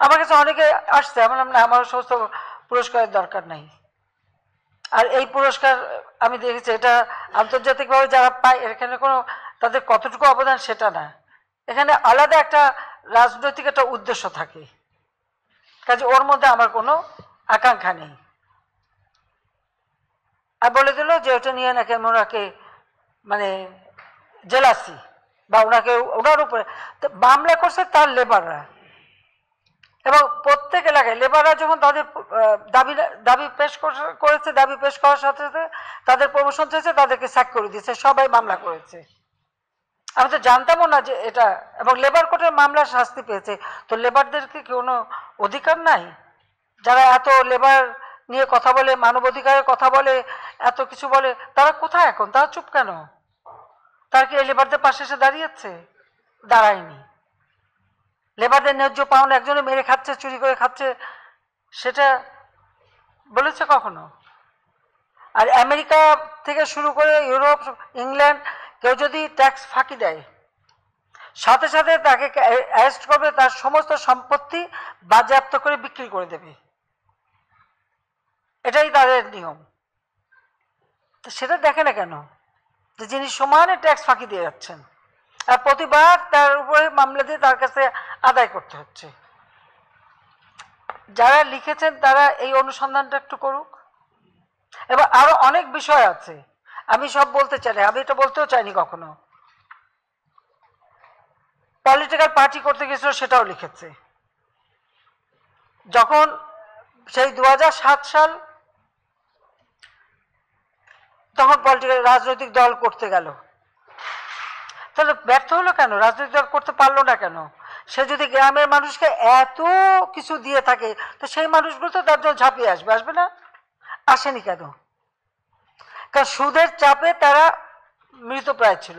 আমার কাছে অনেকে আসছে, আমি বললাম না, আমার সমস্ত পুরস্কারের দরকার নাই। আর এই পুরস্কার আমি দেখেছি এটা আন্তর্জাতিকভাবে যারা পায়, এখানে কোনো তাদের কতটুকু অবদান সেটা না, এখানে আলাদা একটা রাজনৈতিক একটা উদ্দেশ্য থাকে, কাজে ওর মধ্যে আমার কোনো আকাঙ্ক্ষা নেই। আর বলে দিল যে ওটা নিয়ে নাকি আমি ওনাকে মানে জেলাসি বা ওনাকে ওনার উপরে মামলা করছে তার লেবাররা, এবং প্রত্যেক এলাকায় লেবাররা যখন তাদের দাবি পেশ করেছে, দাবি পেশ করার সাথে সাথে তাদের প্রমোশন চেয়েছে, তাদেরকে স্যাক করে দিয়েছে, সবাই মামলা করেছে। আমি তো জানতামও না যে এটা, এবং লেবার কোর্টের মামলা শাস্তি পেয়েছে। তো লেবারদের কি কোনো অধিকার নাই? যারা এত লেবার নিয়ে কথা বলে, মানবাধিকারের কথা বলে, এত কিছু বলে, তারা কোথায় এখন? তারা চুপ কেন? তারা কি এই লেবারদের পাশে এসে দাঁড়িয়েছে? দাঁড়ায়নি। লেবারদের ন্যায্য পাওনা একজনে মেরে খাচ্ছে, চুরি করে খাচ্ছে, সেটা বলেছে কখনো? আর আমেরিকা থেকে শুরু করে ইউরোপ, ইংল্যান্ড, কেউ যদি ট্যাক্স ফাঁকি দেয়, সাথে সাথে তাকে অ্যারেস্ট করবে, তার সমস্ত সম্পত্তি বাজেয়াপ্ত করে বিক্রি করে দেবে, এটাই তাদের নিয়ম। তো সেটা দেখে না কেন যে যিনি সমানে ট্যাক্স ফাঁকি দিয়ে যাচ্ছেন, আর প্রতিবার তার উপরে মামলা দিয়ে তার কাছে আদায় করতে হচ্ছে। যারা লিখেছেন তারা এই অনুসন্ধানটা একটু করুক। এবার আরো অনেক বিষয় আছে, আমি সব বলতে চাই না, আমি এটা বলতেও চাইনি কখনো। পলিটিক্যাল পার্টি করতে গেছিল সেটাও লিখেছে। যখন সেই 2007 সাল, তখন পলিটিক্যাল রাজনৈতিক দল করতে গেল, তাহলে ব্যর্থ হলো কেন? রাজনৈতিক দল করতে পারলো না কেন? সে যদি গ্রামের মানুষকে এত কিছু দিয়ে থাকে, তো সেই মানুষগুলো তো তার জন্য ঝাঁপিয়ে আসবে, আসবে না? আসেনি কেন? কারণ সুদের চাপে তারা মৃতপ্রায় ছিল,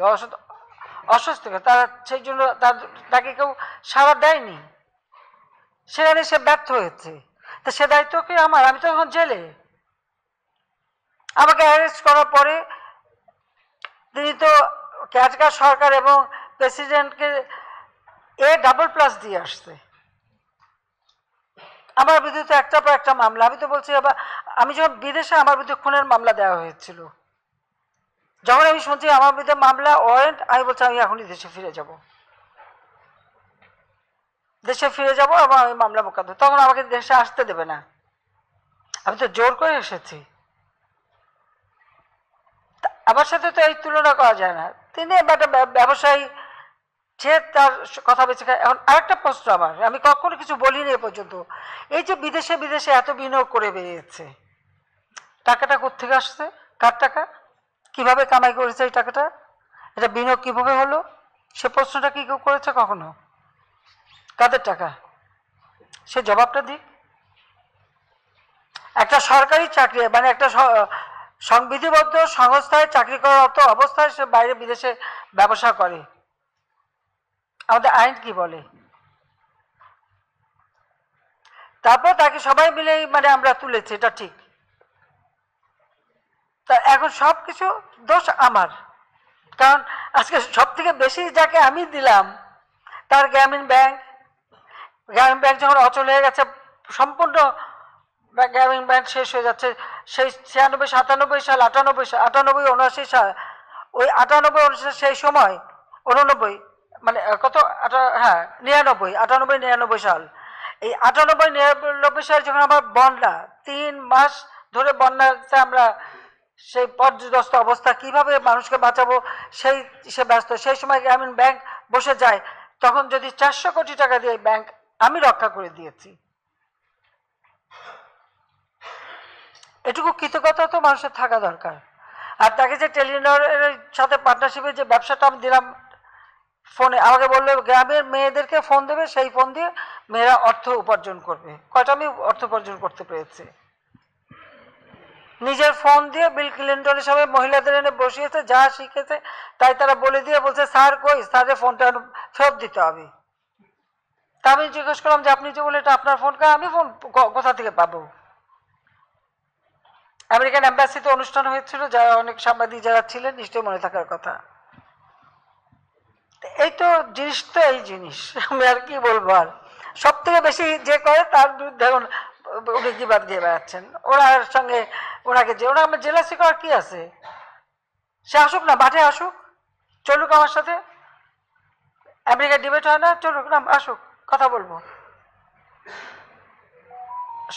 অসুস্থ, তারা সেই জন্য তাকে কেউ সাড়া দেয়নি, সেখানে সে ব্যর্থ হয়েছে। তো সে দায়িত্ব কি আমার? আমি তো এখন জেলে। আমাকে অ্যারেস্ট করার পরে তিনি তো কেয়ারটেকার সরকার এবং প্রেসিডেন্টকে A++ দিয়ে আসছে। আমার বিরুদ্ধে একটার পর একটা মামলা। আমি তো বলছি, আমি যখন বিদেশে আমার বিরুদ্ধে খুনের মামলা দেওয়া হয়েছিল, যখন আমি শুনছি আমার বিরুদ্ধে মামলা, ওয়ারেন্ট, আমি বলছি আমি এখনই দেশে ফিরে যাব, দেশে ফিরে যাব এবং আমি মামলা মোকদ্দমা, তখন আমাকে দেশে আসতে দেবে না। আমি তো জোর করে এসেছি। আমার সাথে তো এই তুলনা করা যায় না। তিনি একটা ব্যবসায়ী, যে তার কথা বেঁচে খায়। এখন আরেকটা প্রশ্ন আমার, আমি কখনো কিছু বলিনি এ পর্যন্ত, এই যে বিদেশে বিদেশে এত বিনিয়োগ করে বেরিয়েছে, টাকাটা কোত্থেকে আসছে? কার টাকা? কিভাবে কামাই করেছে এই টাকাটা? এটা বিনিয়োগ কিভাবে হলো? সে প্রশ্নটা কি কেউ করেছে কখনো? কাদের টাকা? সে জবাবটা দিক। একটা সরকারি চাকরি, মানে একটা সংবিধিবদ্ধ সংস্থায় চাকরি করার অবস্থায় সে বাইরে বিদেশে ব্যবসা করে, আমাদের আইন কি বলে? তারপর তাকে সবাই মিলে মানে আমরা তুলেছি, এটা ঠিক। তা এখন সবকিছু দোষ আমার, কারণ আজকে সব থেকে বেশি যাকে আমি দিলাম তার গ্রামীণ ব্যাংক যখন অচল হয়ে গেছে, সম্পূর্ণ গ্রামীণ ব্যাংক শেষ হয়ে যাচ্ছে। সেই 96, 97 সাল, 98, 79 সাল, ওই 98, 79 সেই সময়, 89 মানে কত, হ্যাঁ 99, 98, 99 সাল, এই 98, 99 সালে যখন আমার বন্যা, 3 মাস ধরে বন্যাতে আমরা সেই পর্যদস্ত অবস্থা, কিভাবে মানুষকে বাঁচাবো সেই সে ব্যস্ত। সেই সময় গ্রামীণ ব্যাংক বসে যায়, তখন যদি 400 কোটি টাকা দিয়ে ব্যাংক আমি রক্ষা করে দিয়েছি, এটুকু কৃতজ্ঞতা তো মানুষের থাকা দরকার। আর তাকে যে টেলিনরের সাথে পার্টনারশিপে যে ব্যবসাটা আমি দিলাম, ফোনে আমাকে বললো গ্রামের মেয়েদেরকে ফোন দেবে, সেই ফোন দিয়ে মেয়েরা অর্থ উপার্জন করবে। কয়টা আমি অর্থ উপার্জন করতে পেরেছি? নিজের ফোন দিয়ে বিল ক্লিন্টনের সবাই মহিলাদের এনে বসিয়েছে, যা শিখেছে তাই তারা বলে দিয়ে বলছে স্যার কই, স্যারের ফোনটা ফেরত দিতে হবে। তা আমি জিজ্ঞেস করলাম যে আপনি যে বলে এটা আপনার ফোন, আমি ফোন কোথা থেকে পাবো? আমেরিকান এম্বাসিতে অনুষ্ঠান হয়েছিল, যারা অনেক সাংবাদিক যারা ছিলেন নিশ্চয়ই মনে থাকার কথা। এই তো জিনিস, তো এই জিনিস আমি আর কি বলবো। আর সব থেকে বেশি যে করে তার বিরুদ্ধে এখন উনি জিবাদ দিয়ে বেড়াচ্ছেন। ওনার সঙ্গে ওনাকে যে ওনার জেলাসি করার কি আছে? সে আসুক না, মাঠে আসুক, চলুক আমার সাথে। আমেরিকার ডিবেট হয় না, চলুক না, আসুক, কথা বলবো।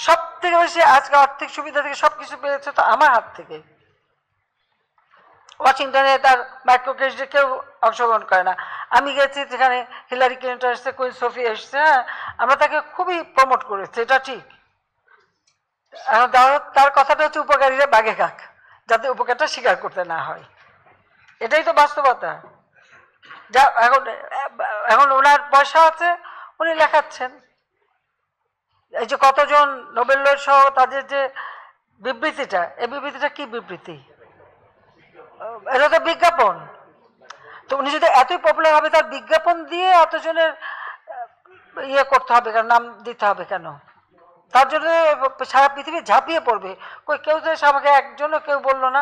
সব থেকে বেশি আজকে আর্থিক সুবিধা থেকে সবকিছু পেয়েছে তো আমার হাত থেকে। ওয়াশিংটনে তার মাইক্রো ক্রেডিটে কেউ অংশগ্রহণ করে না। আমি গেছি যেখানে হিলারি ক্লিন্টন এসছে, কুইন সোফি এসছে, হ্যাঁ, আমরা তাকে খুবই প্রমোট করেছি, এটা ঠিক। এখন তার কথাটা হচ্ছে উপকারীরা বাগে খাক, যাতে উপকারটা স্বীকার করতে না হয়। এটাই তো বাস্তবতা। যা এখন এখন ওনার পয়সা আছে, উনি লেখাচ্ছেন। এই যে কতজন নোবেল লয়েড সহ তাদের যে বিবৃতিটা, এই বিবৃতিটা কি বিবৃতি? এটা তো বিজ্ঞাপন। তো উনি যদি এতই পপুলার হবে, তার বিজ্ঞাপন দিয়ে এতজনের ইয়ে করতে হবে কেন, নাম দিতে হবে কেন? তার জন্য সারা পৃথিবী ঝাঁপিয়ে পড়বে। কেউ তো আমাকে একজনও কেউ বললো না।